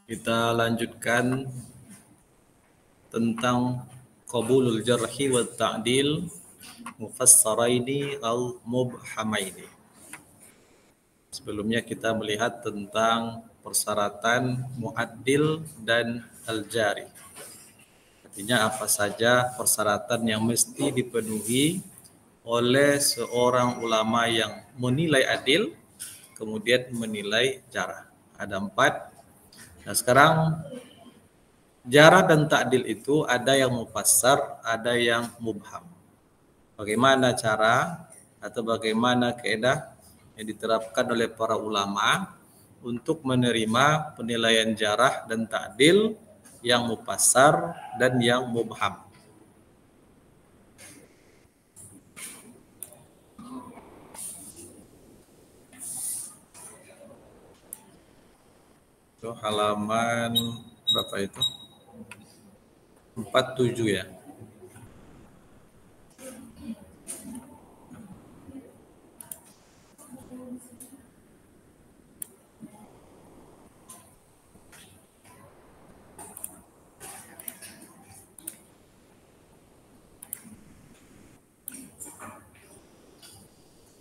Kita lanjutkan tentang qabulul jarhi wa ta'dil mufassaraini al mubhamaini. Sebelumnya kita melihat tentang persyaratan mu'addil dan al-jari. Artinya apa saja persyaratan yang mesti dipenuhi oleh seorang ulama yang menilai adil kemudian menilai jarah. Ada 4. Nah sekarang jarah dan ta'dil itu ada yang mufassar, ada yang mubham. Bagaimana cara atau bagaimana kaidah yang diterapkan oleh para ulama untuk menerima penilaian jarah dan ta'dil yang mufassar dan yang mubham. Itu halaman berapa itu? 47 ya.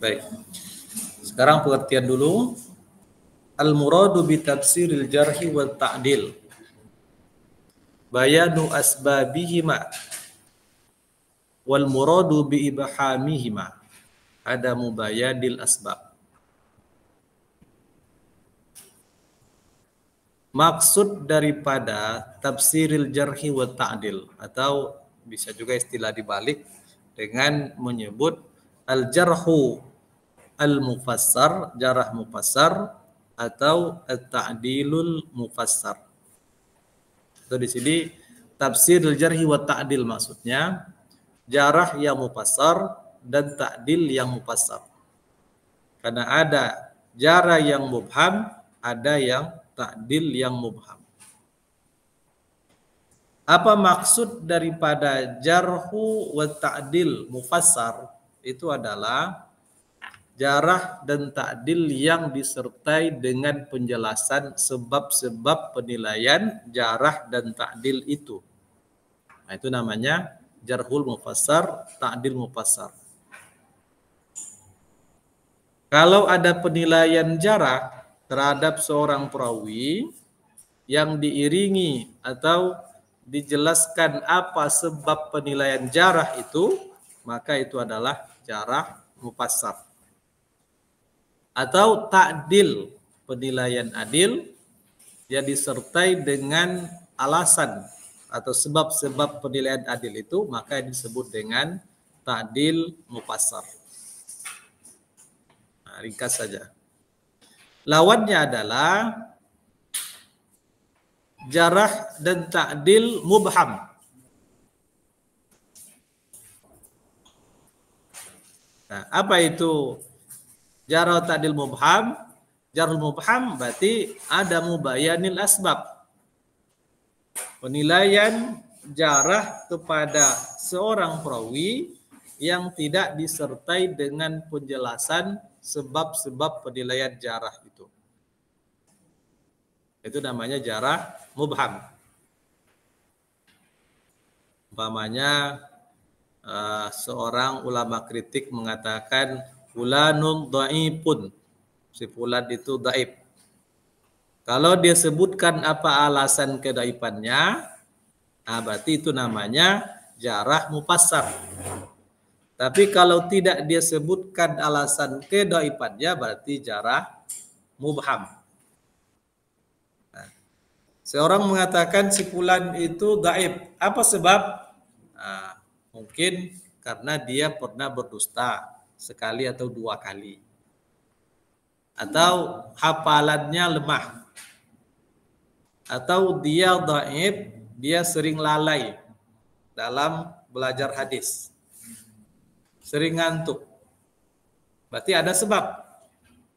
Baik. Sekarang pengertian dulu. Al-muradu bi tafsiril jarhi wa ta'dil bayanu asbabihima wal muradu bi ibhamihima ada mubayadil asbab. Maksud daripada tafsiril jarhi wa ta'dil atau bisa juga istilah dibalik dengan menyebut al-jarhu al-mufassar, jarah mufassar atau at-ta'dilul mufassar. Itu di sini tafsiril jarhi wa ta'dil maksudnya jarah yang mufassar dan ta'dil yang mufassar. Karena ada jarah yang mubham, ada yang ta'dil yang mubham. Apa maksud daripada jarhu wa ta'dil mufassar? Itu adalah jarah dan ta'dil yang disertai dengan penjelasan sebab-sebab penilaian jarah dan ta'dil itu. Nah, itu namanya jarhul mufassar, ta'dil mufassar. Kalau ada penilaian jarah terhadap seorang perawi yang diiringi atau dijelaskan apa sebab penilaian jarah itu, maka itu adalah jarah mufassar. Atau ta'dil, penilaian adil yang disertai dengan alasan atau sebab-sebab penilaian adil itu, maka disebut dengan ta'dil mufassar. Nah, ringkas saja. Lawannya adalah jarah dan ta'dil mubham. Nah, apa itu jarah ta'dil mubham? Jarh mubham berarti ada mubayanil asbab. Penilaian jarah kepada seorang perawi yang tidak disertai dengan penjelasan sebab-sebab penilaian jarah itu. Itu namanya jarah mubham. Umpamanya seorang ulama kritik mengatakan fulanun dhaifun, si fulan itu dhaif. Kalau dia sebutkan apa alasan kedaifannya, nah berarti itu namanya jarah mufassar. Tapi kalau tidak dia sebutkan alasan kedaifannya, berarti jarah mubham. Nah, seorang mengatakan si fulan itu dhaif. Apa sebab? Nah, mungkin karena dia pernah berdusta sekali atau 2 kali. Atau hafalannya lemah. Atau dia dhaif, dia sering lalai dalam belajar hadis. Sering ngantuk. Berarti ada sebab.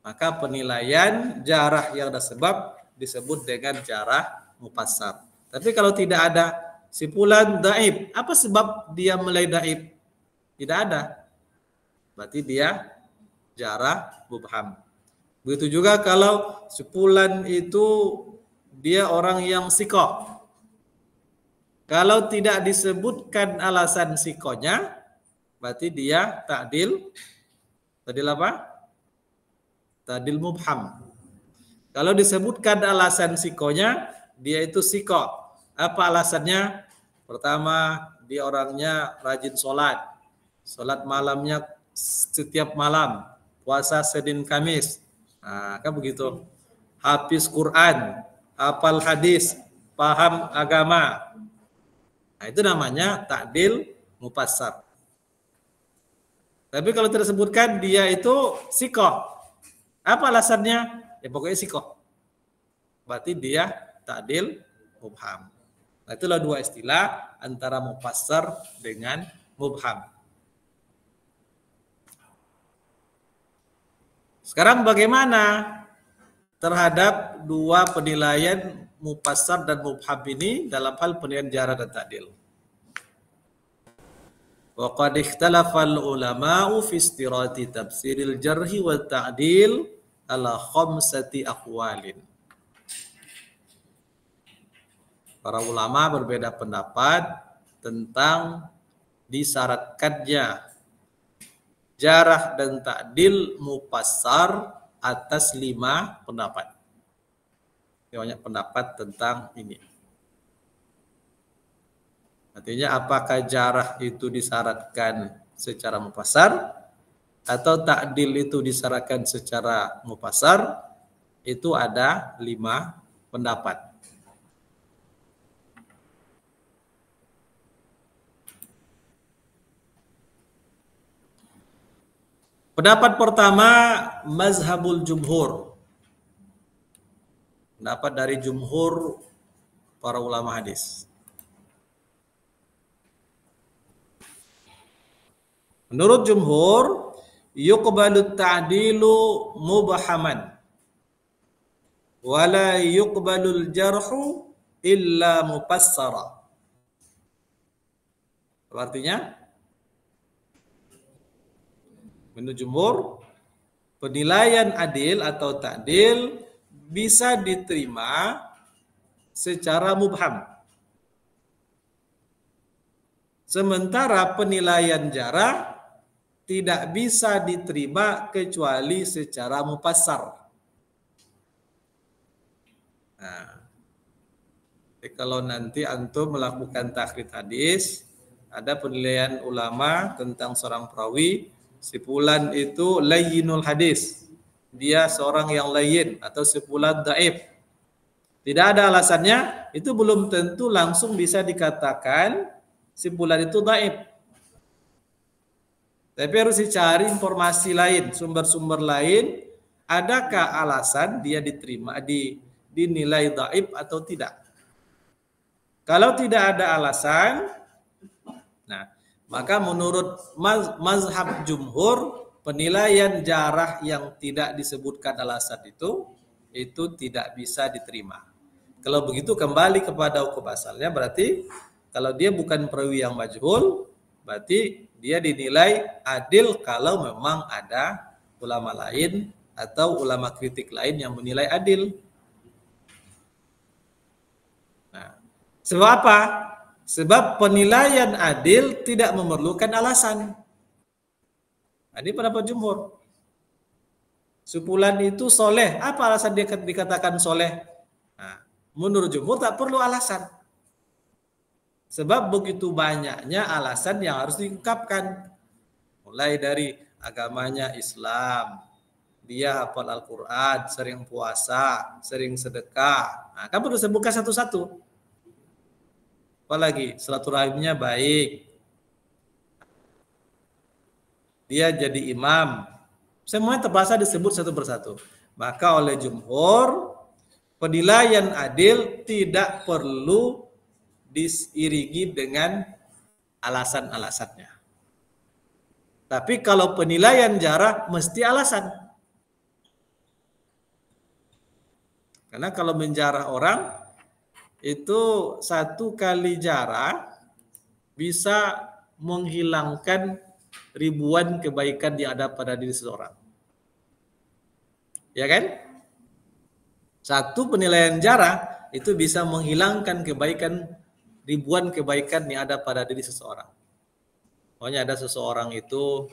Maka penilaian jarah yang ada sebab disebut dengan jarah mufassar. Tapi kalau tidak ada si fulan dhaif, apa sebab dia mulai dhaif? Tidak ada. Berarti dia jarah mubham. Begitu juga kalau si fulan itu dia orang yang sikoh. Kalau tidak disebutkan alasan sikonya, berarti dia ta'dil. Ta'dil apa? Ta'dil mubham. Kalau disebutkan alasan sikonya, dia itu sikoh. Apa alasannya? Pertama, dia orangnya rajin sholat. Sholat malamnya setiap malam. Puasa Senin Kamis. Nah, kan begitu. Hafiz Quran, hafal hadis, paham agama. Nah, itu namanya ta'dil mufassar. Tapi kalau tidak disebutkan dia itu sikoh. Apa alasannya? Ya pokoknya sikoh. Berarti dia ta'dil mubham. Nah, itulah dua istilah antara mufassar dengan mubham. Sekarang bagaimana terhadap dua penilaian mufassar dan mubham ini dalam hal penilaian jarah dan ta'dil? Wa qad ikhtalafa al-ulama'u fi istirati tafsiril jarhi wa ta'dil ala khamsati aqwalin. Para ulama berbeda pendapat tentang disyaratkannya jarah dan ta'dil mufassar atas 5 pendapat. Banyak pendapat tentang ini. Artinya apakah jarah itu disyaratkan secara mufassar atau ta'dil itu disyaratkan secara mufassar? Itu ada 5 pendapat. Pendapat pertama, mazhabul jumhur. Pendapat dari jumhur para ulama hadis. Menurut jumhur, yuqbalu ta'dilu mubhaman wala yuqbalul jarhu illa mufassara. Artinya, menurut jumhur, penilaian adil atau ta'dil bisa diterima secara mubham. Sementara penilaian jarah tidak bisa diterima kecuali secara mufassar. Nah, kalau nanti antum melakukan takhrid hadis, ada penilaian ulama tentang seorang perawi, si fulan itu layyinul hadis. Dia seorang yang layyin atau si fulan dhaif. Tidak ada alasannya, itu belum tentu langsung bisa dikatakan si fulan itu dhaif. Tapi harus dicari informasi lain, sumber-sumber lain, adakah alasan dia diterima, dinilai dhaif atau tidak. Kalau tidak ada alasan, nah, maka menurut mazhab jumhur, penilaian jarah yang tidak disebutkan alasan itu tidak bisa diterima. Kalau begitu kembali kepada hukum asalnya, berarti kalau dia bukan perawi yang majhul, berarti dia dinilai adil kalau memang ada ulama lain atau ulama kritik lain yang menilai adil. Nah, sebab apa? Sebab penilaian adil tidak memerlukan alasan. Ini pendapat jumhur. Sepulan itu soleh. Apa alasan dia dikatakan soleh? Nah, menurut jumhur tak perlu alasan. Sebab begitu banyaknya alasan yang harus diungkapkan. Mulai dari agamanya Islam, dia hafal Al-Quran, sering puasa, sering sedekah. Nah, kan perlu sebutkan satu-satu. Apalagi silaturahimnya baik, dia jadi imam, semuanya terpaksa disebut satu persatu. Maka oleh jumhur, penilaian adil tidak perlu diiringi dengan alasan-alasannya. Tapi kalau penilaian jarah mesti alasan. Karena kalau menjarah orang, itu 1 kali jarah bisa menghilangkan ribuan kebaikan yang ada pada diri seseorang. Ya kan? 1 penilaian jarah itu bisa menghilangkan kebaikan, ribuan kebaikan yang ada pada diri seseorang. Pokoknya ada seseorang itu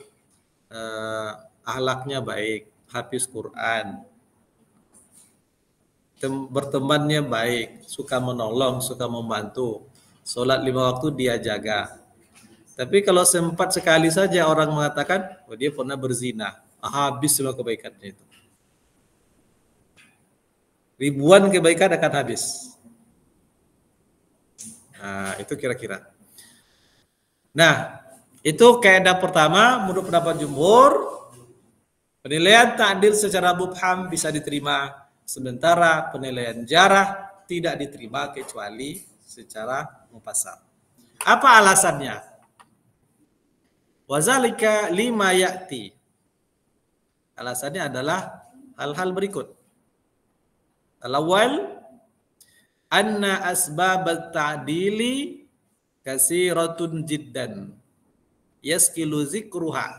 akhlaknya baik, hafiz Quran, bertemannya baik, suka menolong, suka membantu, sholat 5 waktu dia jaga. Tapi kalau sempat sekali saja orang mengatakan, oh dia pernah berzina, habis semua kebaikannya itu. Ribuan kebaikan akan habis. Nah, itu kira-kira. Nah, itu kaidah pertama menurut pendapat jumhur, penilaian ta'dil secara mubham bisa diterima, sementara penilaian jarah tidak diterima kecuali secara mufassal. Apa alasannya? Wazalika lima ya'ti. Alasannya adalah hal-hal berikut. Al-awwal anna asbab at-ta'dili kasiratun jiddan yaskilu zikruha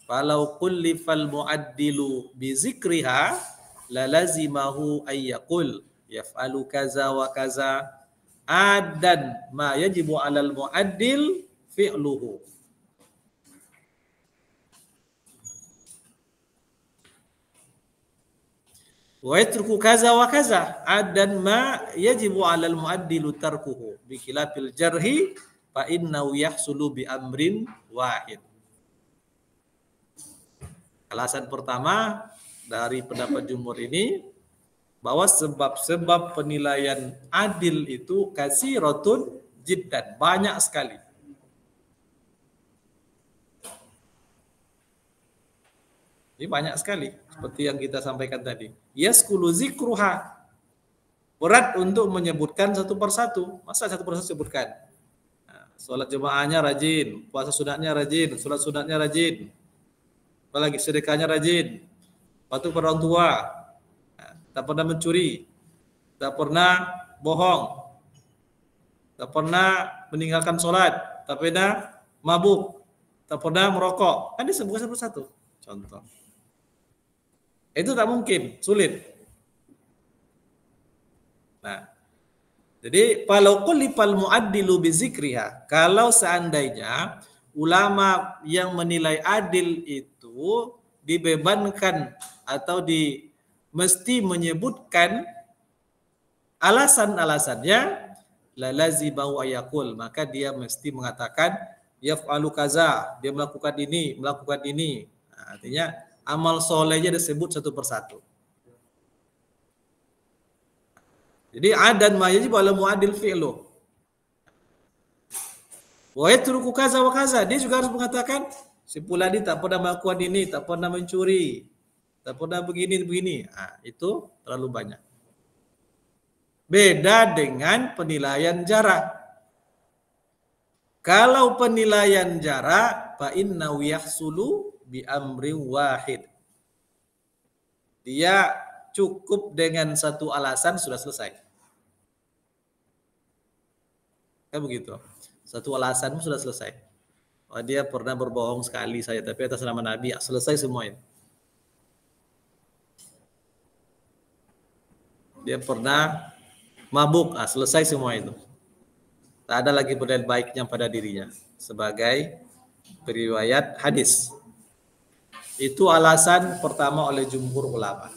falau kullifal mu'addilu bi zikriha lalazimahu ayyakul yaf'alu kaza wa kaza adan ma yajibu 'alal mu'addil fi'luhu. Wa yatruku kaza wa kaza adan ma yajibu 'alal mu'addilu tarkuhu bi khilafil jarhi fa innahu yahsulu bi amrin wahid. Alasan pertama dari pendapat jumhur ini bahwa sebab-sebab penilaian adil itu kasiratun jiddan, banyak sekali. Ini banyak sekali seperti yang kita sampaikan tadi. Yaskulu zikruha, berat untuk menyebutkan satu persatu. Masa satu persatu sebutkan? Nah, sholat jemaahnya rajin, puasa sunatnya rajin, sholat sunatnya rajin, apalagi sedekahnya rajin, patuh pada orang tua, nah, tak pernah mencuri, tak pernah bohong, tak pernah meninggalkan sholat, tak pernah mabuk, tak pernah merokok. Kan disebutkan satu persatu. Contoh. Itu tak mungkin, sulit. Nah, jadi kalau kullifal mu'addilu bi zikriha, kalau seandainya ulama yang menilai adil itu dibebankan atau mesti menyebutkan alasan-alasannya, la lazimahu ayakul, maka dia mesti mengatakan yaf'alu kaza, dia melakukan ini, melakukan ini. Nah, artinya amal solehnya disebut satu persatu. Jadi adan ma yajib ala muadil fi'lu. Wa yatruku kaza wa kaza, dia juga harus mengatakan si fulani tak pernah melakukan ini, tak pernah mencuri, tak pernah begini. Nah, itu terlalu banyak. Beda dengan penilaian jarak. Kalau penilaian jarak, fa innahu yahsulu bi amrin wahid. Dia cukup dengan satu alasan sudah selesai. Kan begitu. Satu alasan sudah selesai. Oh, dia pernah berbohong sekali saya, tapi atas nama Nabi, selesai semua itu. Dia pernah mabuk, selesai semua itu. Tak ada lagi penilaian baiknya pada dirinya sebagai periwayat hadis. Itu alasan pertama oleh jumhur ulama.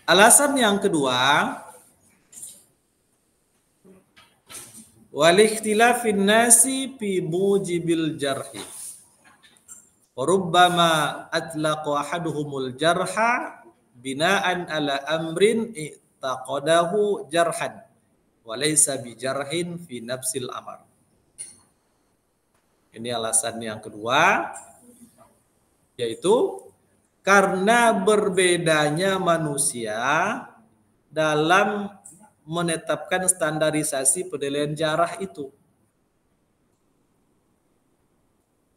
Alasan yang kedua, wal ikhtilafin nasi fi mujibil jarhi. Rubbama atlaqa ahaduhumul jarha binaan ala amrin i'taqadahu jarhan walaysa bijarhin fi nafsil amar. Ini alasan yang kedua, yaitu karena berbedanya manusia dalam menetapkan standarisasi penilaian jarah itu.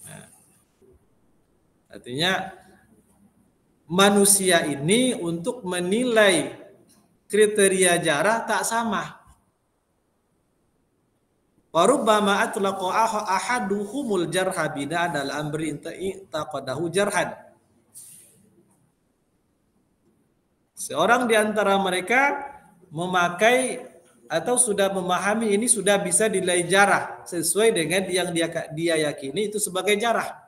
Nah, artinya manusia ini untuk menilai kriteria jarah tak sama. Warubbama atlaqa ahaduhumul jarha bina'an al-amri intaqadahu jarhan. Seorang di antara mereka memakai atau sudah memahami ini sudah bisa dinilai jarah sesuai dengan yang dia yakini itu sebagai jarah.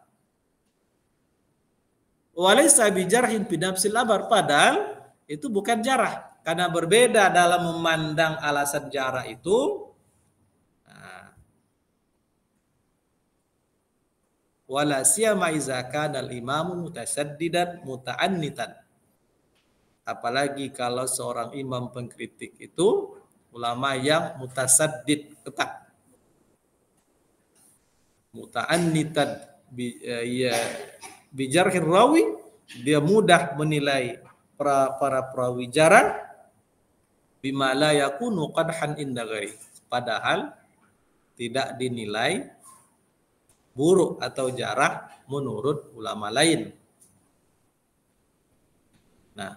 Walaysa bijarhin fi nafsil abar, padahal itu bukan jarah karena berbeda dalam memandang alasan jarah itu. Wala siyama iza kana al-imamu mutasaddidan muta'annitan. Apalagi kalau seorang imam pengkritik itu ulama yang mutasaddid, ketat. Muta'annitan bijarhir rawi, dia mudah menilai para perawi jarah bima la yakunu qadhan inda ghairi, padahal tidak dinilai buruk atau jarah menurut ulama lain. Nah,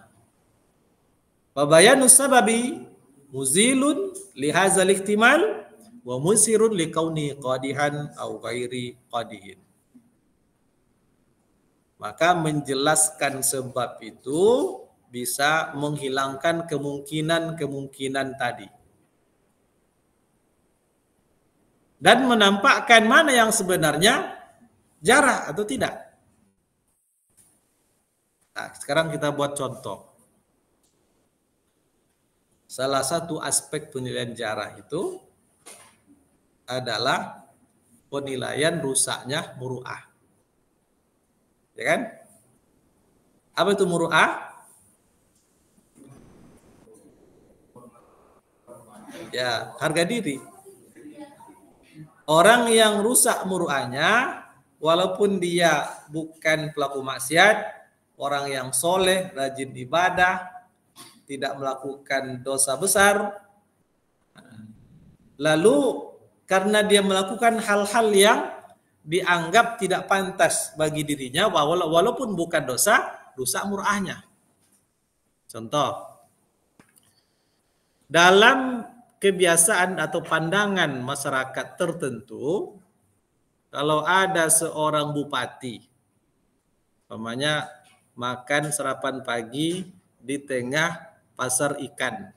fabayanu sababi muzilun lihazal ihtimal wa musirun likauni qadihan au ghairi qadihin. Maka menjelaskan sebab itu bisa menghilangkan kemungkinan-kemungkinan tadi. Dan menampakkan mana yang sebenarnya jarah atau tidak. Nah, sekarang kita buat contoh. Salah satu aspek penilaian jarah itu adalah penilaian rusaknya muru'ah. Ya kan? Apa itu muru'ah? Ya, harga diri. Orang yang rusak muru'ahnya, walaupun dia bukan pelaku maksiat, orang yang soleh, rajin ibadah, tidak melakukan dosa besar, lalu karena dia melakukan hal-hal yang dianggap tidak pantas bagi dirinya, walaupun bukan dosa, rusak muru'ahnya. Contoh, dalam kebiasaan atau pandangan masyarakat tertentu, kalau ada seorang bupati, umpamanya makan sarapan pagi di tengah pasar ikan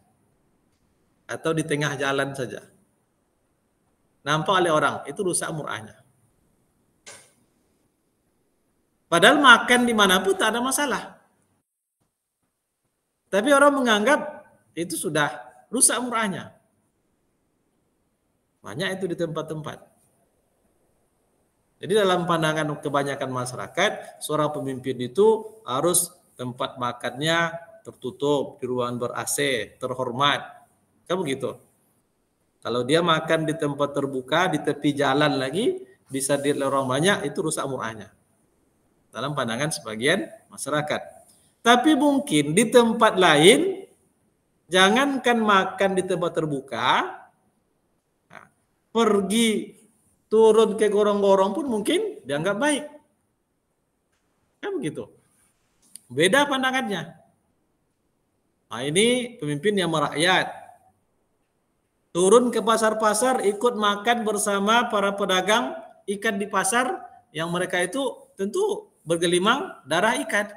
atau di tengah jalan saja, nampak oleh orang, itu rusak muru'ahnya. Padahal makan dimanapun tak ada masalah, tapi orang menganggap itu sudah rusak muru'ahnya. Banyak itu di tempat-tempat. Jadi dalam pandangan kebanyakan masyarakat, seorang pemimpin itu harus tempat makannya tertutup, di ruangan ber-AC, terhormat. Kan begitu. Kalau dia makan di tempat terbuka, di tepi jalan lagi, bisa dilihat orang banyak, itu rusak muru'ahnya. Dalam pandangan sebagian masyarakat. Tapi mungkin di tempat lain, jangankan makan di tempat terbuka, pergi turun ke gorong-gorong pun mungkin dianggap baik. Kan begitu. Beda pandangannya. Nah, ini pemimpin yang merakyat. Turun ke pasar-pasar, ikut makan bersama para pedagang ikan di pasar, yang mereka itu tentu bergelimang darah ikan.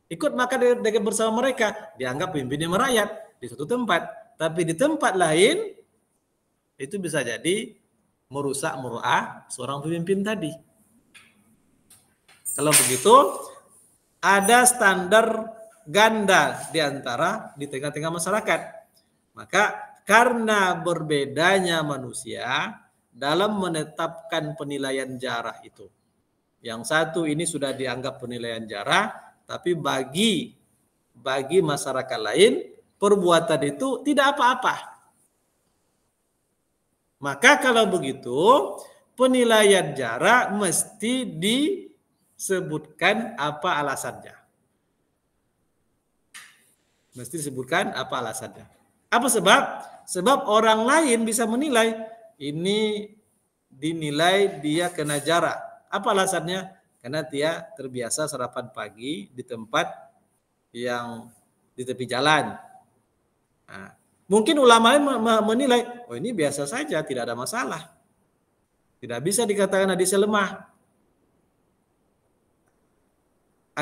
Ikut makan bersama mereka, dianggap pemimpin yang merakyat di suatu tempat. Tapi di tempat lain, itu bisa jadi merusak muru'ah seorang pemimpin tadi. Kalau begitu, ada standar ganda di tengah-tengah masyarakat. Maka karena berbedanya manusia dalam menetapkan penilaian jarah itu. Yang satu ini sudah dianggap penilaian jarah, tapi bagi masyarakat lain, perbuatan itu tidak apa-apa. Maka kalau begitu, penilaian jarah mesti disebutkan apa alasannya. Mesti disebutkan apa alasannya. Apa sebab? Sebab orang lain bisa menilai, ini dinilai dia kena jarah. Apa alasannya? Karena dia terbiasa sarapan pagi di tempat yang di tepi jalan. Nah, Mungkin ulama menilai, oh ini biasa saja, tidak ada masalah. Tidak bisa dikatakan hadisnya lemah.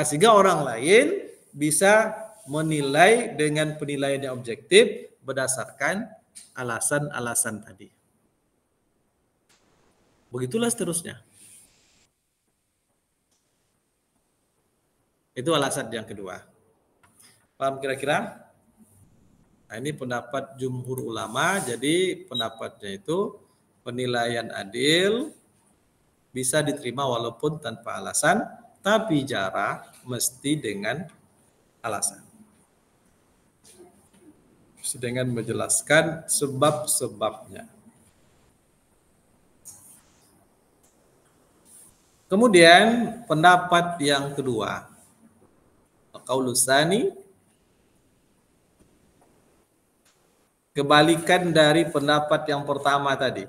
Sehingga orang lain bisa menilai dengan penilaian yang objektif berdasarkan alasan-alasan tadi. Begitulah seterusnya. Itu alasan yang kedua. Paham kira-kira? Nah, ini pendapat jumhur ulama. Jadi pendapatnya itu penilaian adil bisa diterima walaupun tanpa alasan, tapi jarah mesti dengan alasan. Dengan menjelaskan sebab-sebabnya. Kemudian pendapat yang kedua, qaulus tsani, kebalikan dari pendapat yang pertama tadi.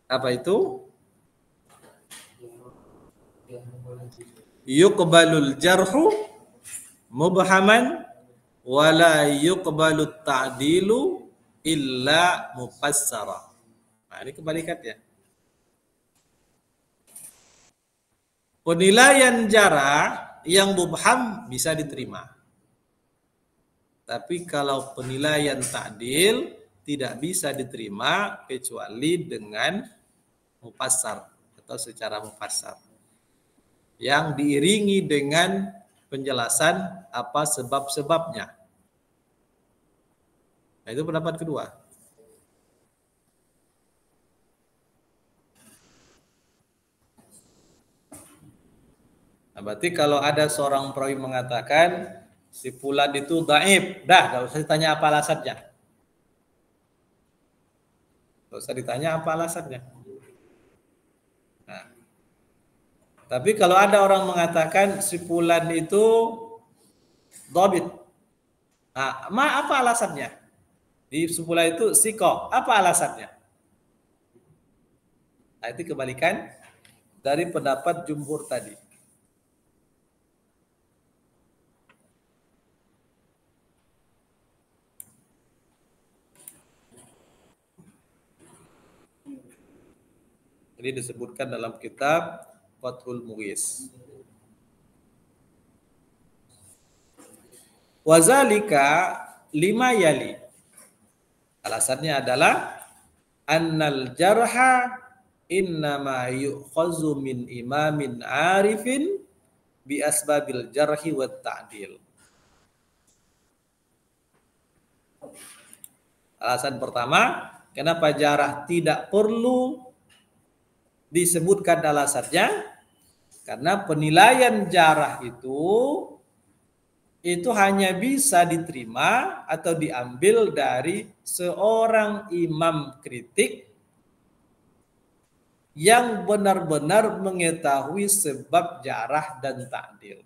Apa itu? Yuqbalul jarhu mubhaman wala yuqbalut ta'dilu illa mufassara. Nah, ini kebalikannya. Penilaian jarah yang mubham bisa diterima. Tapi kalau penilaian ta'dil tidak bisa diterima kecuali dengan mufassar atau secara mufassar. Yang diiringi dengan penjelasan apa sebab-sebabnya. Nah, itu pendapat kedua. Nah, berarti kalau ada seorang perawi mengatakan si fulan itu dhaif, dah enggak usah ditanya apa alasannya. Enggak usah ditanya apa alasannya. Nah, tapi kalau ada orang mengatakan si fulan itu dhabit. Nah, apa alasannya? Di fulan itu siko, apa alasannya? Nah, itu kebalikan dari pendapat jumhur tadi. Ini disebutkan dalam kitab Fathul Mughis. Wazalika lima yali. Alasannya adalah annal jarha innama yu'khazu min imamin arifin bi asbabil jarhi wat ta'dil. Alasan pertama, kenapa jarah tidak perlu disebutkan alasannya? Karena penilaian jarah itu hanya bisa diterima atau diambil dari seorang imam kritik yang benar-benar mengetahui sebab jarah dan ta'dil.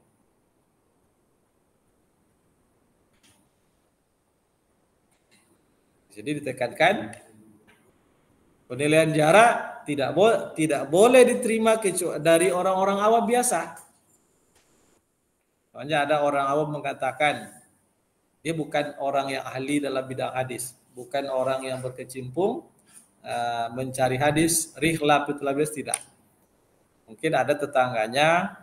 Jadi ditekankan penilaian jarah tidak boleh diterima dari orang-orang awam biasa. Soalnya ada orang awam mengatakan dia bukan orang yang ahli dalam bidang hadis, bukan orang yang berkecimpung mencari hadis, rihlah pitulabis, tidak. Mungkin ada tetangganya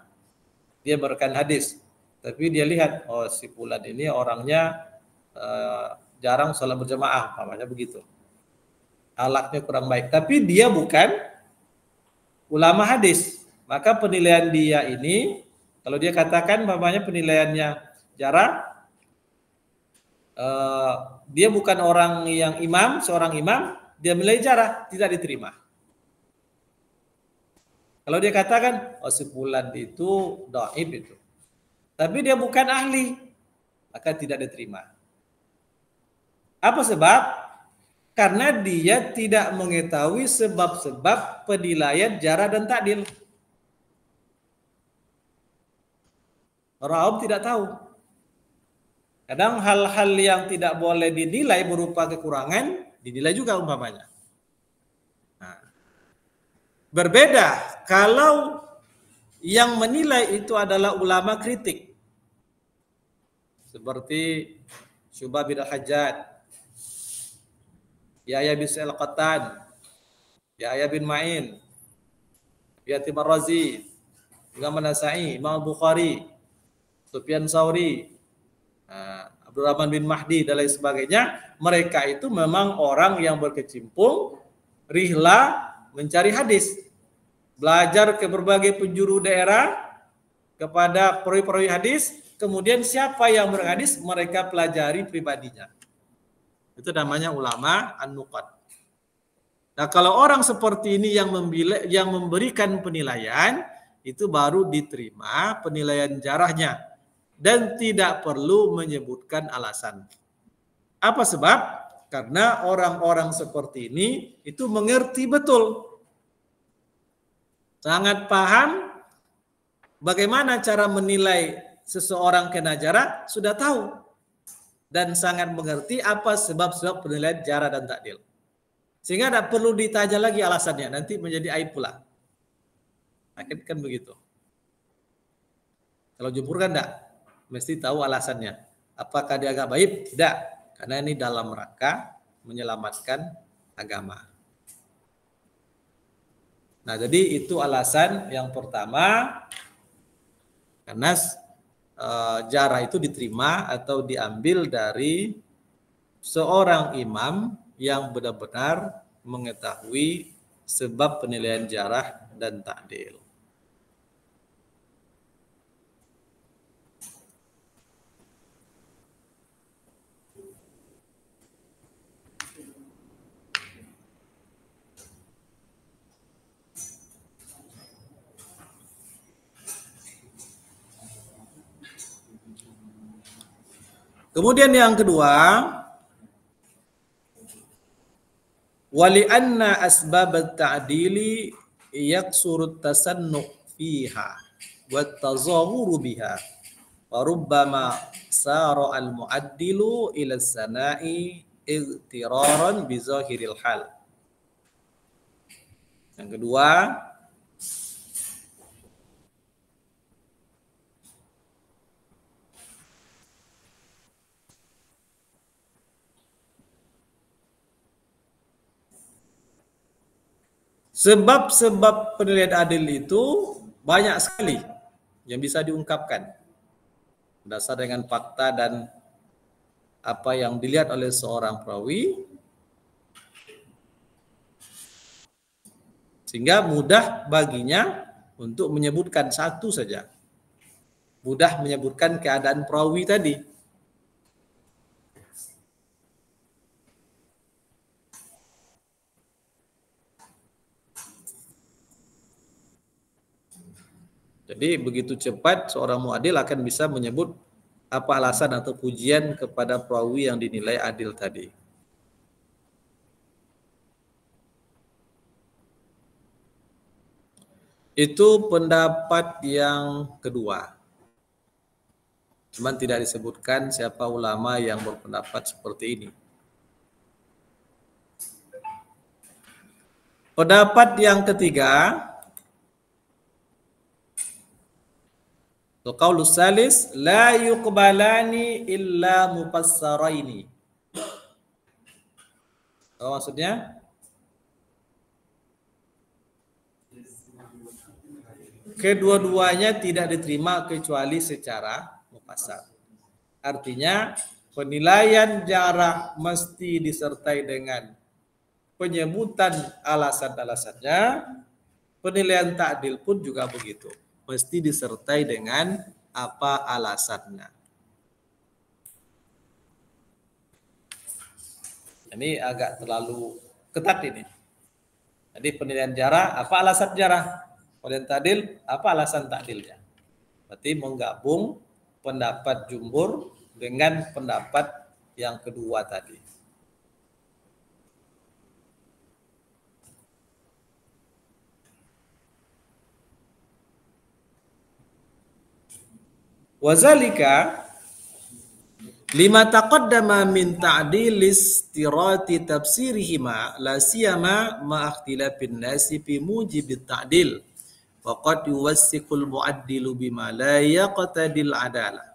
dia merekan hadis, tapi dia lihat oh si fulan ini orangnya jarang sholat berjamaah, namanya begitu. Akhlaknya kurang baik, tapi dia bukan ulama hadis. Maka penilaian dia ini, kalau dia katakan namanya penilaiannya jarah, dia bukan orang yang imam, seorang imam, dia menilai jarah, tidak diterima. Kalau dia katakan, oh si fulan itu dhaif itu, tapi dia bukan ahli, maka tidak diterima. Apa sebab? Karena dia tidak mengetahui sebab-sebab penilaian jarah dan ta'dil. Orang awam tidak tahu. Kadang hal-hal yang tidak boleh dinilai berupa kekurangan, dinilai juga umpamanya. Nah, berbeda kalau yang menilai itu adalah ulama kritik. Seperti Syu'bah bin Al-Hajjaj, Yahya bin Sa'id Al-Qattan, Yahya bin Ma'in, Yatim Ar-Razi, Imam An-Nasa'i, Imam Bukhari, Sufyan Sauri, Abdurrahman bin Mahdi dan lain sebagainya. Mereka itu memang orang yang berkecimpung rihla mencari hadis, belajar ke berbagai penjuru daerah kepada perawi-perawi hadis. Kemudian siapa yang berhadis mereka pelajari pribadinya. Itu namanya ulama an-nuqad. Nah, kalau orang seperti ini yang memberikan penilaian, itu baru diterima penilaian jarahnya dan tidak perlu menyebutkan alasan. Apa sebab? Karena orang-orang seperti ini itu mengerti betul, sangat paham bagaimana cara menilai seseorang kena jarah, sudah tahu dan sangat mengerti apa sebab-sebab penilaian jarah dan ta'dil. Sehingga tidak perlu ditanya lagi alasannya, nanti menjadi aib pula. Kan begitu. Kalau jumhur kan tidak, mesti tahu alasannya. Apakah dia agak baik? Tidak, karena ini dalam rangka menyelamatkan agama. Nah, jadi itu alasan yang pertama, karena jarah itu diterima atau diambil dari seorang imam yang benar-benar mengetahui sebab penilaian jarah dan ta'dil. Kemudian yang kedua, wali anna asbab at-ta'dili yaksuru at-tasannu fiha wa at-tazahuru biha wa rubbama sara al-mu'addilu ila as-sana'i igtiraran bi zahiril hal. Yang kedua, sebab-sebab penilaian adil itu banyak sekali yang bisa diungkapkan berdasar dengan fakta dan apa yang dilihat oleh seorang perawi, sehingga mudah baginya untuk menyebutkan satu saja, mudah menyebutkan keadaan perawi tadi. Jadi begitu cepat seorang muadil akan bisa menyebut apa alasan atau pujian kepada perawi yang dinilai adil tadi. Itu pendapat yang kedua. Cuman tidak disebutkan siapa ulama yang berpendapat seperti ini. Pendapat yang ketiga, qaulus salis la yuqbalani illa mufassaraini. Apa maksudnya? Kedua-duanya tidak diterima kecuali secara mufassar. Artinya penilaian jarah mesti disertai dengan penyebutan alasan-alasannya. Penilaian ta'dil pun juga begitu, mesti disertai dengan apa alasannya. Ini agak terlalu ketat ini. Jadi penilaian jarah, apa alasan jarah? Penilaian ta'dil, apa alasan ta'dilnya? Berarti menggabung pendapat jumhur dengan pendapat yang kedua tadi. Wazalika lima taqaddama min ta'dil istirati tafsirihima la siyama ma ikhtilafin nasi fi mujibit ta'dil wa qad yuwassiqul mu'addilu bima la yaqtadil adalah.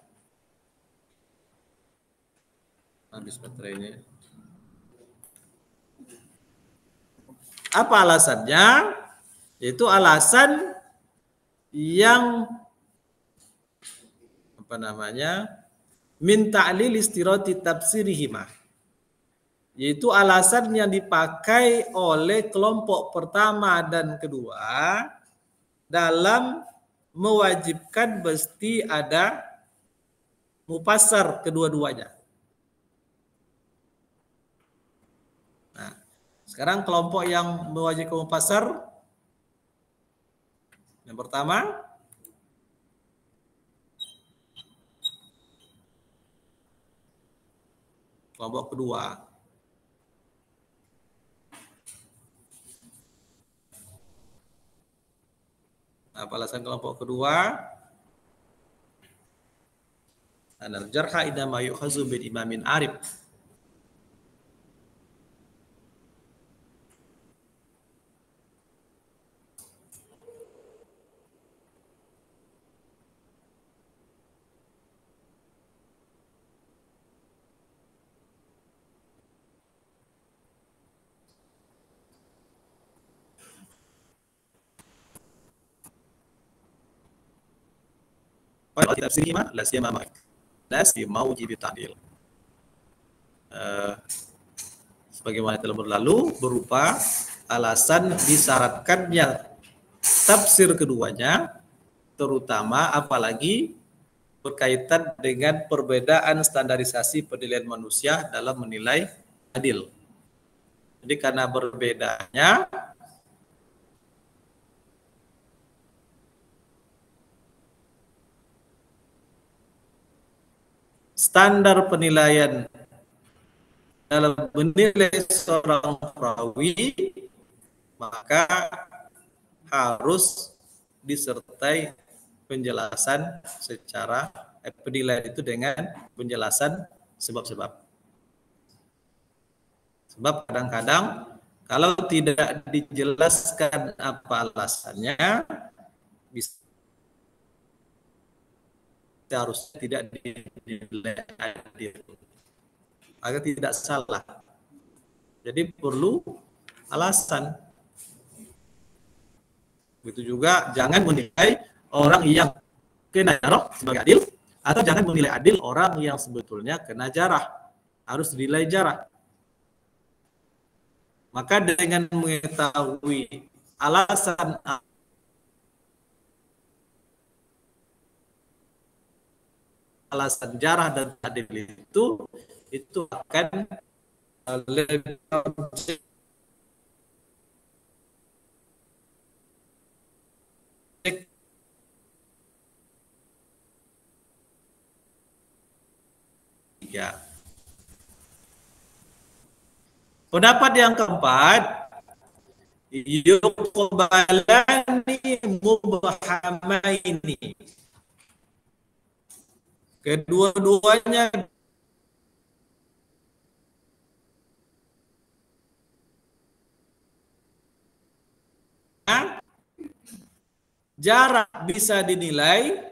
Habis baterainya. Apa alasannya? Yaitu alasan yang apa namanya? Min ta'lil istirati tafsirihima. Yaitu alasan yang dipakai oleh kelompok pertama dan kedua dalam mewajibkan mesti ada mufassar kedua-duanya. Nah, sekarang kelompok yang mewajibkan mufassar yang pertama kelompok kedua. Apa alasan kelompok kedua? Anal jarha idama yu'khazu bil imamin arif. Wa tafsirihima la siyama ma la siyama wajib ta'dil. Sebagaimana telah berlalu berupa alasan disyaratkannya tafsir keduanya, terutama apalagi berkaitan dengan perbedaan standarisasi penilaian manusia dalam menilai adil. Jadi karena berbedanya standar penilaian dalam menilai seorang perawi, maka harus disertai penjelasan secara penilaian itu dengan penjelasan sebab-sebab. Sebab kadang-kadang kalau tidak dijelaskan apa alasannya, bisa harusnya tidak dinilai adil agar tidak salah. Jadi perlu alasan. Begitu juga jangan menilai orang yang kena jarah sebagai adil, atau jangan menilai adil orang yang sebetulnya kena jarah. Harus dinilai jarah. Maka dengan mengetahui alasan jarah dan adil itu akan lebih ya. Pendapat yang keempat, yuqbalani mubhamaini. Kedua-duanya jarak bisa dinilai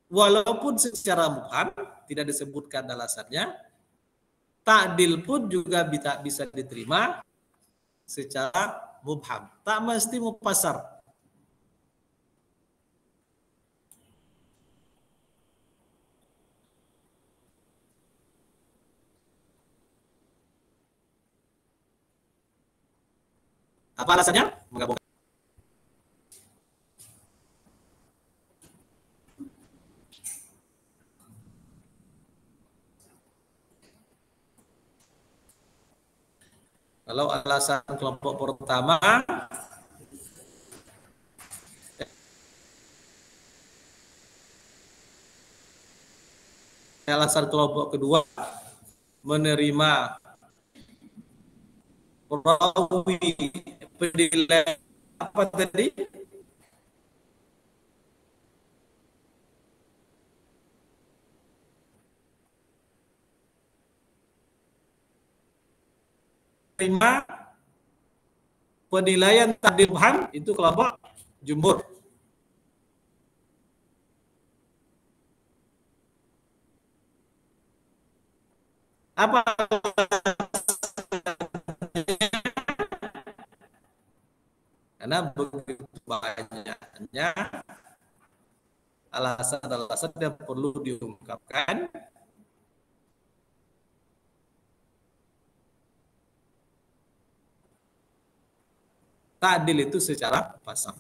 walaupun secara mubham tidak disebutkan alasannya. Ta'dil pun juga bisa diterima secara mubham. Tak mesti mufassar. Apa alasannya? Menggabungkan kalau alasan kelompok pertama alasan kelompok kedua menerima perawi penilaian apa tadi? Terima penilaian ta'dil mubham itu kelompok jumhur. Apa Karena begitu banyaknya alasan-alasan yang perlu diungkapkan ta'dil itu secara pasang.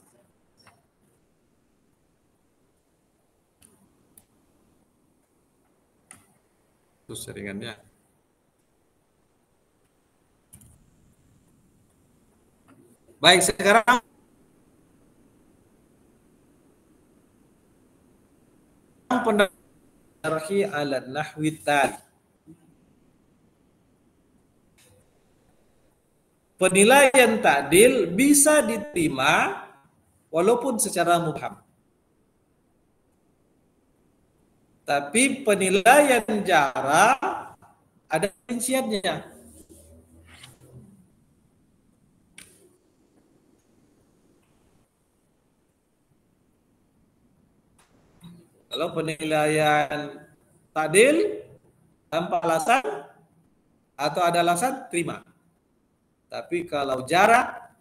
Itu seringannya. Baik, sekarang penarhi ala nahwi tali. Penilaian ta'dil bisa diterima walaupun secara mubham. Tapi penilaian jarah ada rinciannya. Kalau penilaian ta'dil tanpa alasan atau ada alasan, terima. Tapi kalau jarah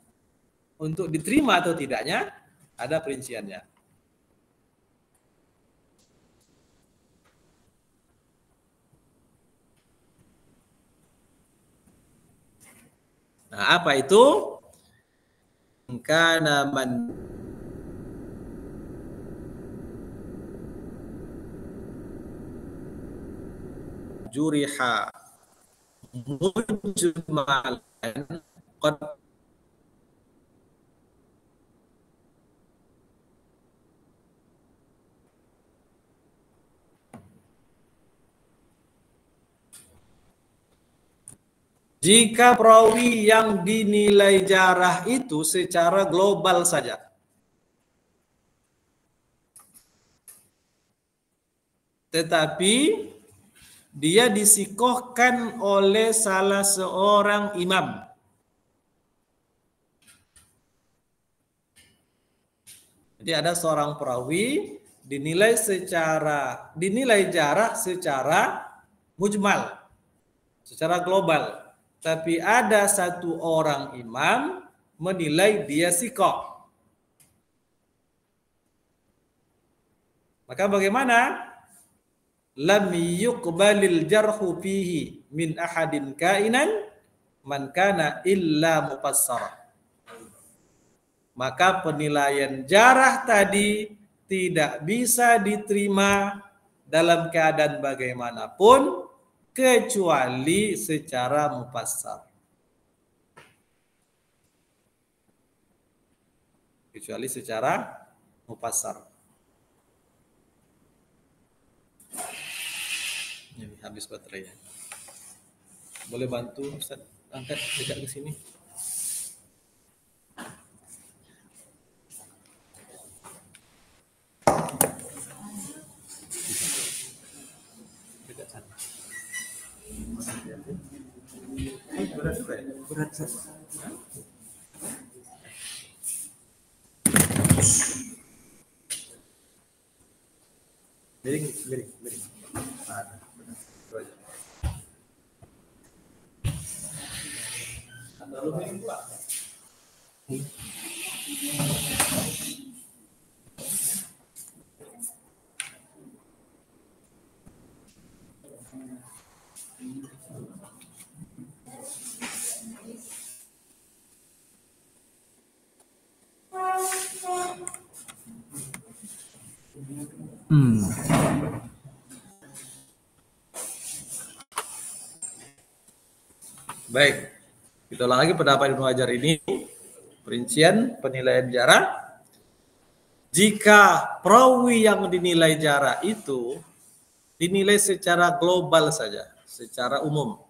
untuk diterima atau tidaknya ada perinciannya. Nah, apa itu? Kana man juriha mujmalan qad jika perawi yang dinilai jarah itu secara global saja. Tetapi dia disikohkan oleh salah seorang imam. Jadi ada seorang perawi dinilai jarah secara mujmal, secara global. Tapi ada satu orang imam menilai dia sikoh. Maka bagaimana? Lam yuqbalil jarhu fihi min ahadin kainan man kana illa mufassara. Maka penilaian jarah tadi tidak bisa diterima dalam keadaan bagaimanapun kecuali secara mufassar. Kecuali secara mufassar. Ini habis baterainya. Boleh bantu Ustaz angkat dekat ke sini? Dekat sana. Berat juga ya? Berat. Miring. Ada. Itu aja. Ada lu miring pula. Baik, kita ulang lagi pendapat Ibnu Hajar ini. Perincian penilaian jarah. Jika perawi yang dinilai jarah itu dinilai secara global saja, secara umum.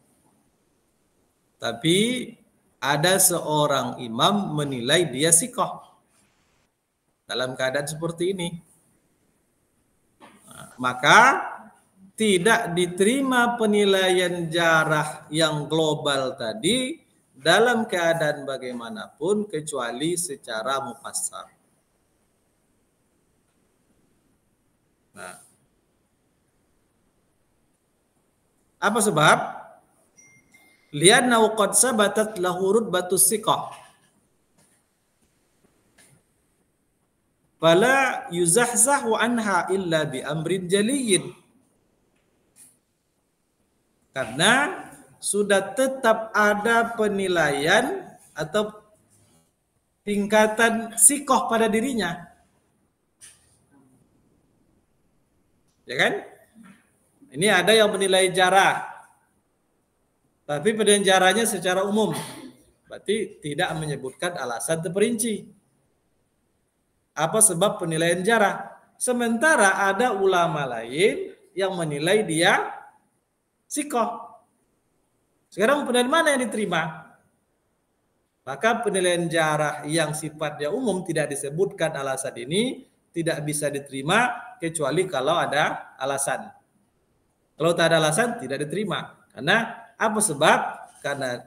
Tapi ada seorang imam menilai dia sikoh dalam keadaan seperti ini. Nah, maka tidak diterima penilaian jarah yang global tadi dalam keadaan bagaimanapun kecuali secara mufassar. Nah, apa sebab? Li'annahu qad sabatat lahu rutbatus siqah. fala yuzahzahu anha illa bi amrin jaliyin. Karena sudah tetap ada penilaian atau tingkatan sikoh pada dirinya. Ya kan? Ini ada yang menilai jarah. Tapi penilaian jarahnya secara umum. Berarti tidak menyebutkan alasan terperinci. Apa sebab penilaian jarah? Sementara ada ulama lain yang menilai dia sikoh. Sekarang penilaian mana yang diterima? Maka penilaian jarah yang sifatnya umum tidak disebutkan alasan ini tidak bisa diterima kecuali kalau ada alasan. Kalau tak ada alasan tidak diterima. Karena apa sebab? Karena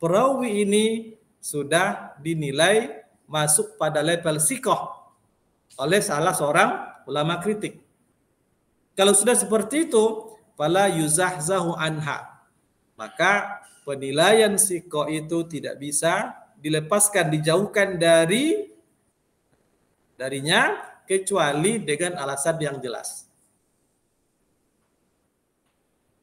perawi ini sudah dinilai masuk pada level sikoh oleh salah seorang ulama kritik. Kalau sudah seperti itu, fala yuzahzahu anha. Maka penilaian sikoh itu tidak bisa dilepaskan, dijauhkan darinya kecuali dengan alasan yang jelas.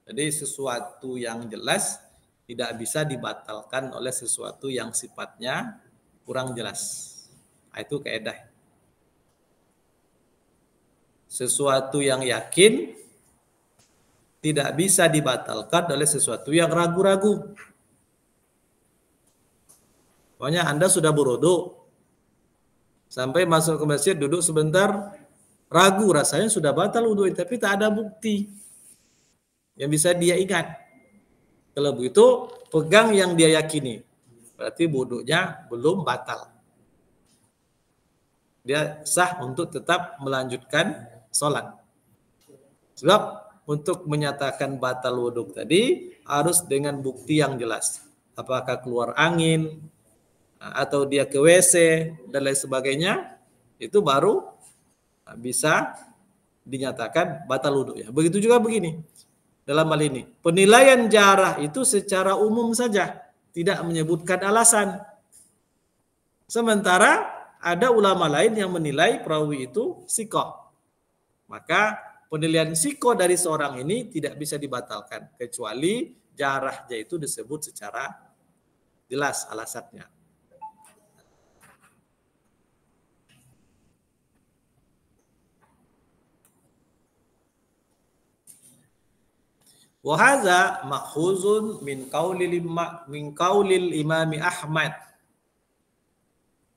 Jadi sesuatu yang jelas tidak bisa dibatalkan oleh sesuatu yang sifatnya kurang jelas. Itu kaidah. Sesuatu yang yakin tidak bisa dibatalkan oleh sesuatu yang ragu-ragu. Pokoknya Anda sudah berwudu, sampai masuk ke masjid, duduk sebentar, ragu rasanya sudah batal wudu, tapi tak ada bukti yang bisa dia ingat. Kalau begitu, pegang yang dia yakini. Berarti wudunya belum batal. Dia sah untuk tetap melanjutkan sholat. Sebab untuk menyatakan batal wudu tadi harus dengan bukti yang jelas. Apakah keluar angin, atau dia ke WC, dan lain sebagainya, itu baru bisa dinyatakan batal wudu. Begitu juga begini. Dalam hal ini, penilaian jarah itu secara umum saja, tidak menyebutkan alasan. Sementara ada ulama lain yang menilai perawi itu sikoh. Maka penilaian sikoh dari seorang ini tidak bisa dibatalkan, kecuali jarahnya itu disebut secara jelas alasannya. Wa hadza ma'khuzun min qaulil Imam Ahmad.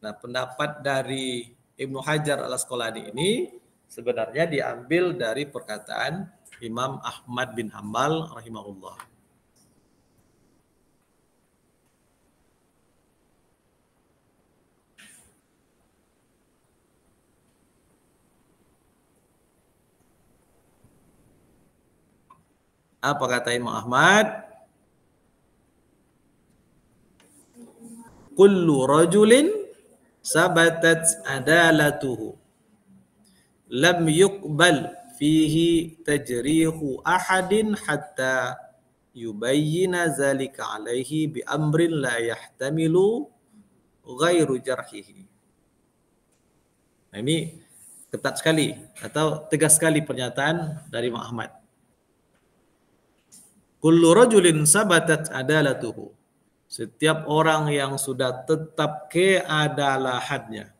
Nah, pendapat dari Ibnu Hajar Al-Asqalani ini sebenarnya diambil dari perkataan Imam Ahmad bin Hambal rahimahullah. Apa kata Imam Ahmad? Kullu rajulin sabatat adalatuhu lam yuqbal fihi tajrihu ahadin hatta yubayyina zalika alaihi bi amrin la yahtamilu ghairu jarhihi. Nah, ini ketat sekali atau tegas sekali pernyataan dari Imam Ahmad. Kullu rajulin sabatat adalatuhu. Setiap orang yang sudah tetap keadalahannya.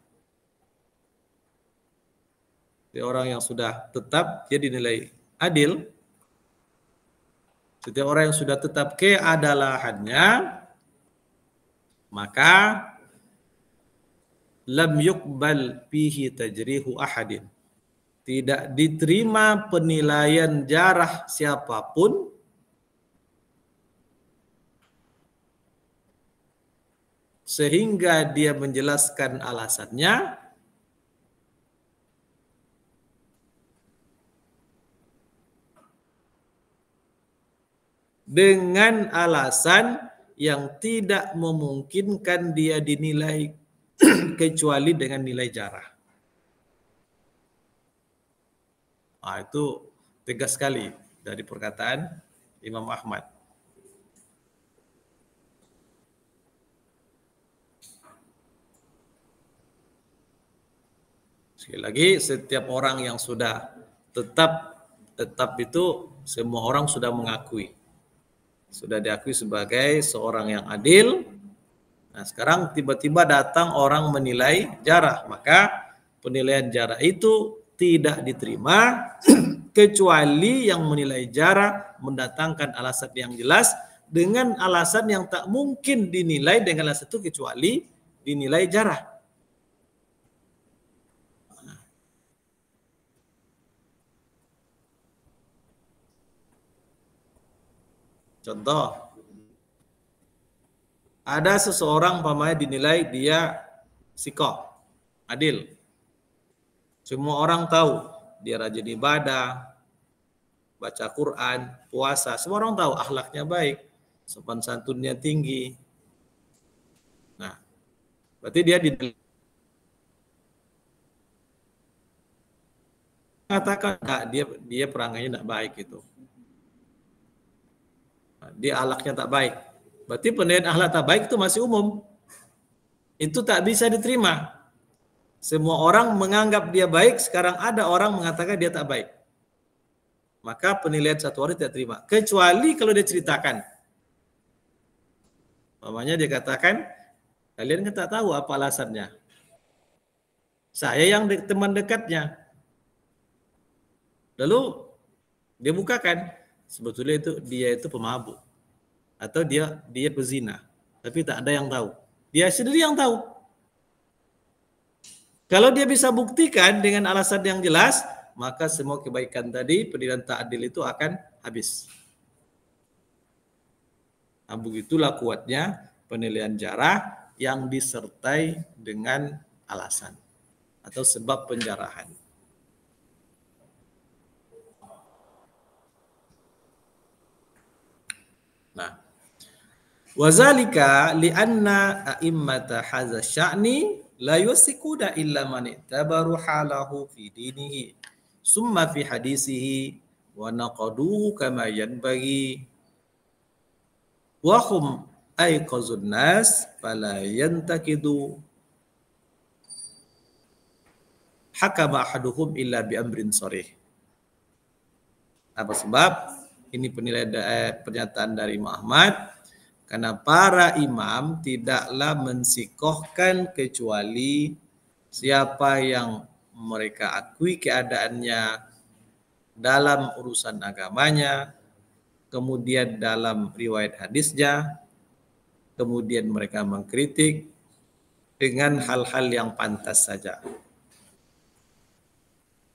Orang yang sudah tetap dia dinilai adil. Setiap orang yang sudah tetap keadalahannya, maka lam yuqbal fihi tajrihu ahadin. Tidak diterima penilaian jarah siapapun sehingga dia menjelaskan alasannya dengan alasan yang tidak memungkinkan dia dinilai kecuali dengan nilai jarah. Nah, itu tegas sekali dari perkataan Imam Ahmad. Sekali lagi, setiap orang yang sudah tetap itu semua orang sudah mengakui. Sudah diakui sebagai seorang yang adil. Nah, sekarang tiba-tiba datang orang menilai jarah, maka penilaian jarah itu tidak diterima kecuali yang menilai jarah mendatangkan alasan yang jelas dengan alasan yang tak mungkin dinilai dengan alasan itu kecuali dinilai jarah. Contoh, ada seseorang pamannya dinilai dia sikoh, adil. Semua orang tahu dia rajin ibadah, baca Quran, puasa. Semua orang tahu akhlaknya baik, sopan santunnya tinggi. Nah, berarti dia mengatakan dia perangainya tidak baik itu. Dia akhlaknya tak baik. Berarti penilaian akhlak tak baik itu masih umum. Itu tak bisa diterima. Semua orang menganggap dia baik, sekarang ada orang mengatakan dia tak baik. Maka penilaian satu orang tidak terima. Kecuali kalau dia ceritakan. Mamanya dia katakan, kalian kan tak tahu apa alasannya. Saya yang teman dekatnya. Lalu dia bukakan, sebetulnya dia itu pemabuk. Atau dia pezina. Tapi tak ada yang tahu. Dia sendiri yang tahu. Kalau dia bisa buktikan dengan alasan yang jelas, maka semua kebaikan tadi, penilaian tak adil itu akan habis. Nah, begitulah kuatnya penilaian jarah yang disertai dengan alasan atau sebab penjarahan. Nah, wazalika li'anna a'immata hadza sya'ni la yusikuna illa man i'tabaru halahu fi dinihi summa fi hadisihi wa naqaduhu kama yanbaghi wa hum aiqazun nas fala yantakidu hakama ahaduhum illa bi amrin sharih. Apa sebab? Ini penilaian pernyataan dari Muhammad, karena para imam tidaklah mensikohkan kecuali siapa yang mereka akui keadaannya dalam urusan agamanya, kemudian dalam riwayat hadisnya, kemudian mereka mengkritik dengan hal-hal yang pantas saja.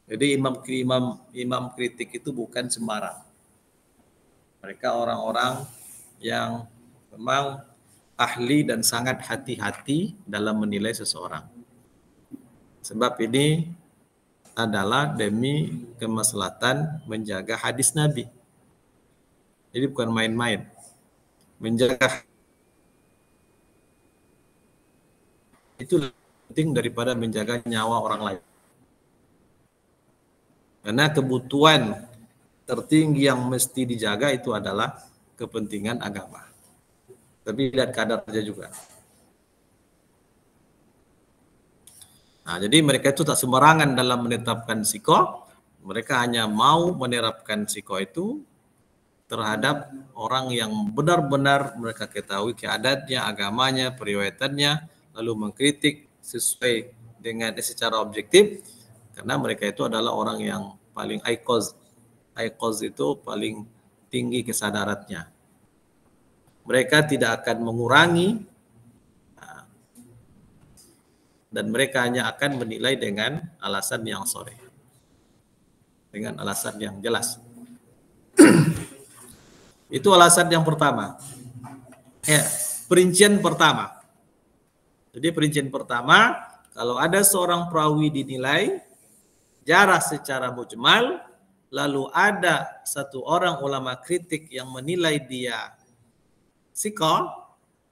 Jadi imam kritik itu bukan sembarang. Mereka orang-orang yang memang ahli dan sangat hati-hati dalam menilai seseorang. Sebab ini adalah demi kemaslahatan menjaga hadis Nabi. Jadi bukan main-main. Menjaga itu lebih penting daripada menjaga nyawa orang lain. Karena kebutuhan tertinggi yang mesti dijaga itu adalah kepentingan agama. Tapi lihat kadar saja juga. Nah, jadi mereka itu tak sembarangan dalam menetapkan sikoh. Mereka hanya mau menerapkan sikoh itu terhadap orang yang benar-benar mereka ketahui keadaannya, agamanya, periwayatannya, lalu mengkritik sesuai dengan secara objektif, karena mereka itu adalah orang yang paling aiqoz itu paling tinggi kesadarannya. Mereka tidak akan mengurangi dan mereka hanya akan menilai dengan alasan yang sharih, dengan alasan yang jelas. Itu alasan yang pertama. Perincian pertama. Jadi perincian pertama, kalau ada seorang perawi dinilai jarah secara mujmal, lalu ada satu orang ulama kritik yang menilai dia sikoh,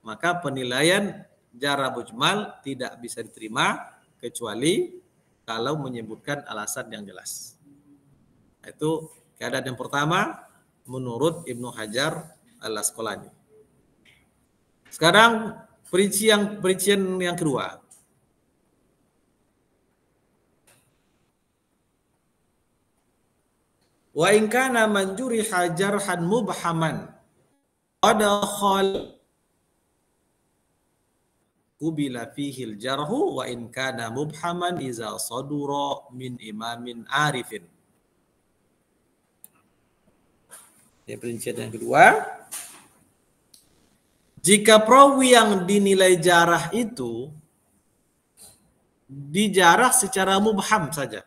maka penilaian jarah mujmal tidak bisa diterima kecuali kalau menyebutkan alasan yang jelas. Itu keadaan yang pertama menurut Ibnu Hajar Al-Asqalani. Sekarang perincian yang kedua. Wa in kana man juriha jarhan mubhaman qad khal qubila fihi al-jarhu wa in kana mubhaman iza sadura min imamin arifin. Ini perincian yang kedua. Jika perawi yang dinilai jarah itu dijarah secara mubham saja,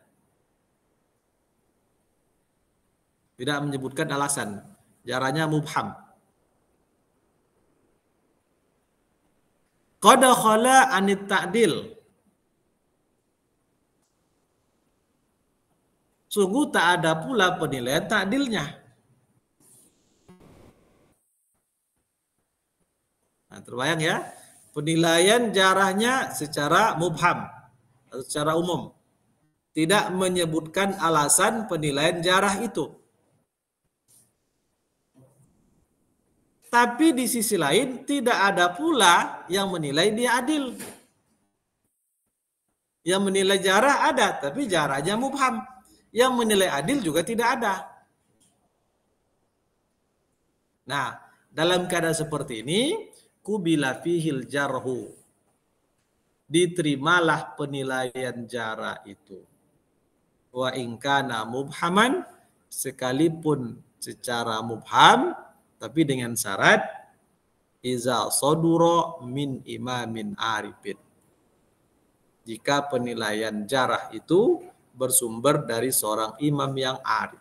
tidak menyebutkan alasan, jarahnya mubham. Qad khala anit ta'dil, sungguh tak ada pula penilaian ta'dilnya. Nah, terbayang ya, penilaian jarahnya secara mubham atau secara umum, tidak menyebutkan alasan penilaian jarah itu. Tapi di sisi lain tidak ada pula yang menilai dia adil. Yang menilai jarah ada, tapi jarahnya mubham. Yang menilai adil juga tidak ada. Nah, dalam keadaan seperti ini, kubila fihil jarhu, diterimalah penilaian jarah itu. Wa in kana mubhaman, sekalipun secara mubham, tapi dengan syarat iza sadura min imamin arifin, jika penilaian jarah itu bersumber dari seorang imam yang arif.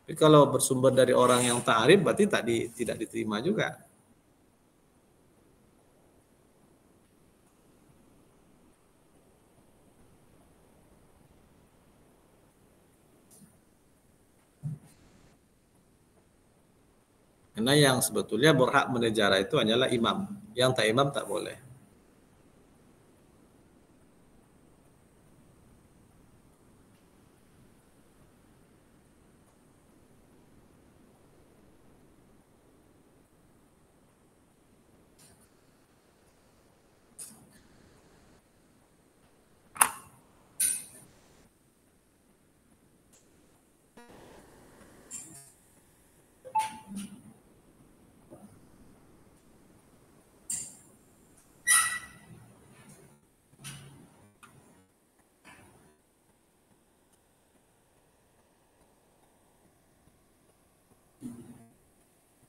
Tapi kalau bersumber dari orang yang tak arif, berarti tidak diterima juga. Karena yang sebetulnya berhak menejarah itu hanyalah imam. Yang tak imam tak boleh.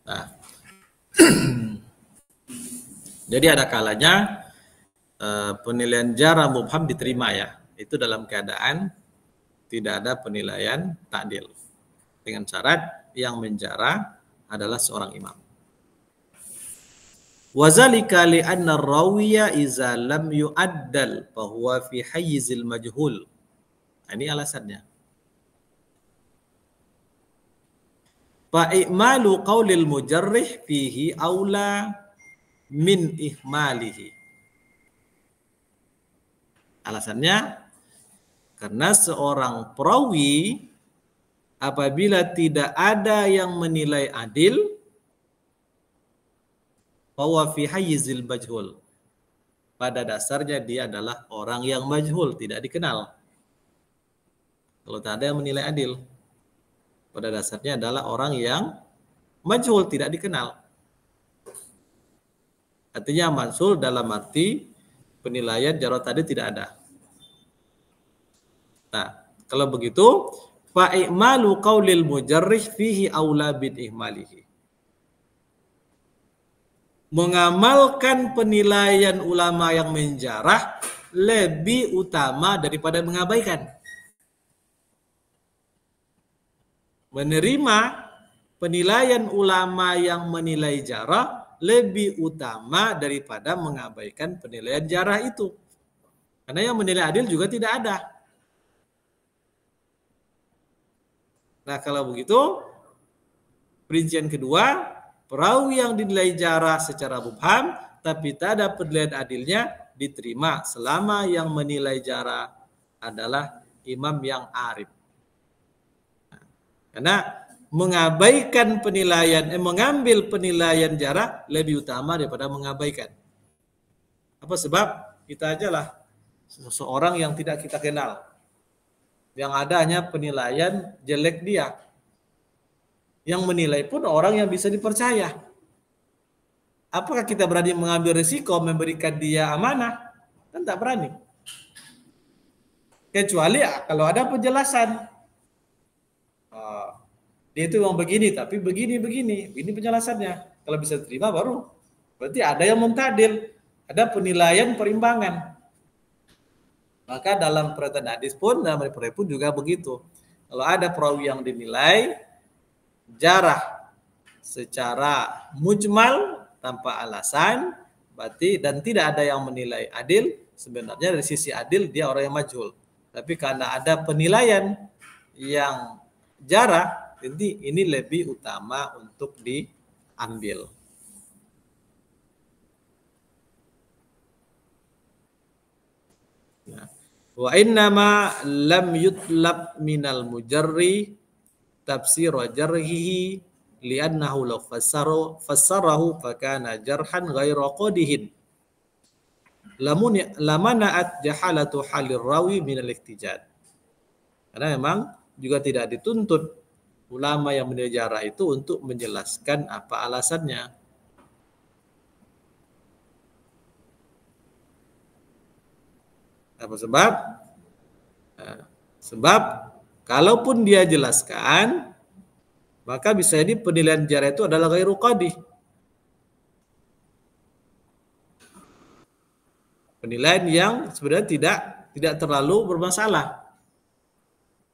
Nah, jadi ada kalanya penilaian jarah mubham diterima ya. Itu dalam keadaan tidak ada penilaian ta'dil. Dengan syarat yang menjarah adalah seorang imam. Wazalika li'anna rawiya iza lam yu'addal fahuwa fi hayyizil majhul. Nah, ini alasannya. Fa'i'malu qawlil mujarrih fihi awla min ihmalihi. Alasannya, karena seorang perawi apabila tidak ada yang menilai adil, bahwa fi hayyizil majhul, pada dasarnya dia adalah orang yang majhul, tidak dikenal. Kalau tak ada yang menilai adil, pada dasarnya adalah orang yang majhul, tidak dikenal. Artinya mansul dalam arti penilaian jarah tadi tidak ada. Nah, kalau begitu, fa'i'malu qaulil mujarrih fihi aula bin ihmalihi. Mengamalkan penilaian ulama yang menjarah lebih utama daripada mengabaikan. Menerima penilaian ulama yang menilai jarah lebih utama daripada mengabaikan penilaian jarah itu. Karena yang menilai adil juga tidak ada. Nah, kalau begitu, perincian kedua, perawi yang dinilai jarah secara mubham tapi tak ada penilaian adilnya diterima selama yang menilai jarah adalah imam yang arif. Karena mengabaikan penilaian, mengambil penilaian jarah lebih utama daripada mengabaikan. Apa sebab? Kita ajalah seseorang yang tidak kita kenal. Yang ada hanya penilaian jelek dia. Yang menilai pun orang yang bisa dipercaya. Apakah kita berani mengambil risiko memberikan dia amanah? Kan tak berani. Kecuali kalau ada penjelasan. Dia itu memang begini, tapi begini. Ini penjelasannya. Kalau bisa terima baru. Berarti ada yang muntadil. Ada penilaian perimbangan. Maka dalam perhatian hadis pun, dalam riwayat pun juga begitu. Kalau ada perawi yang dinilai jarah secara mujmal tanpa alasan, berarti dan tidak ada yang menilai adil, sebenarnya dari sisi adil dia orang yang majhul. Tapi karena ada penilaian yang jarah, jadi ini lebih utama untuk diambil. Wa innama lam yutlab minal mujarri tafsir jarhihi li'annahu law fassarahu fakana jarhan ghaira qadihin lamana'at jahalatu halir rawi minal ihtijaj. Karena memang juga tidak dituntut ulama yang menilai jarah itu untuk menjelaskan apa alasannya. Apa sebab? Sebab kalaupun dia jelaskan, maka bisa jadi penilaian jarah itu adalah ghairu qadih. Penilaian yang sebenarnya tidak terlalu bermasalah.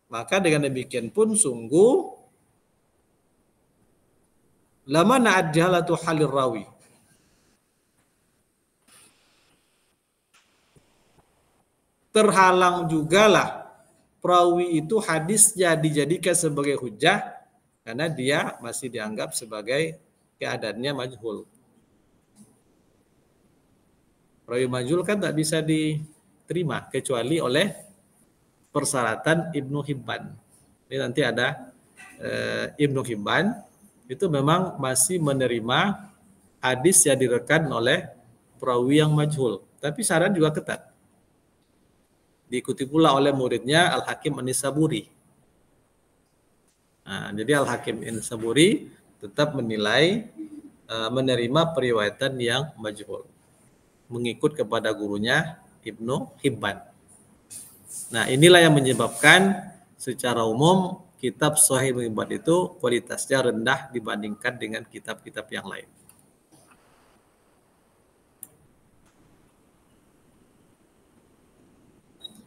Maka dengan demikian pun sungguh lama na'ad jahalatu halir rawi. Terhalang jugalah perawi itu hadisnya dijadikan sebagai hujah karena dia masih dianggap sebagai keadaannya majhul. Perawi majhul kan tak bisa diterima kecuali oleh persyaratan Ibnu Hibban. Ini nanti ada Ibnu Hibban itu memang masih menerima hadis yang direkan oleh perawi yang majhul. Tapi syarat juga ketat. Diikuti pula oleh muridnya Al-Hakim An-Nisaburi. Nah, jadi Al-Hakim An-Nisaburi tetap menilai menerima periwayatan yang majhul. Mengikut kepada gurunya Ibnu Hibban. Nah, inilah yang menyebabkan secara umum kitab Sahih Ibnu Hibban itu kualitasnya rendah dibandingkan dengan kitab-kitab yang lain.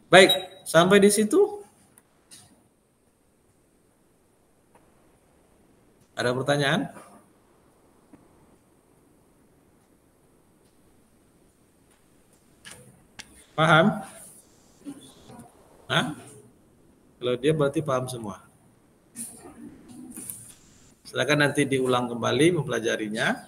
Baik, sampai di situ. Ada pertanyaan? Paham? Hah? Kalau dia berarti paham semua. Silakan nanti diulang kembali mempelajarinya.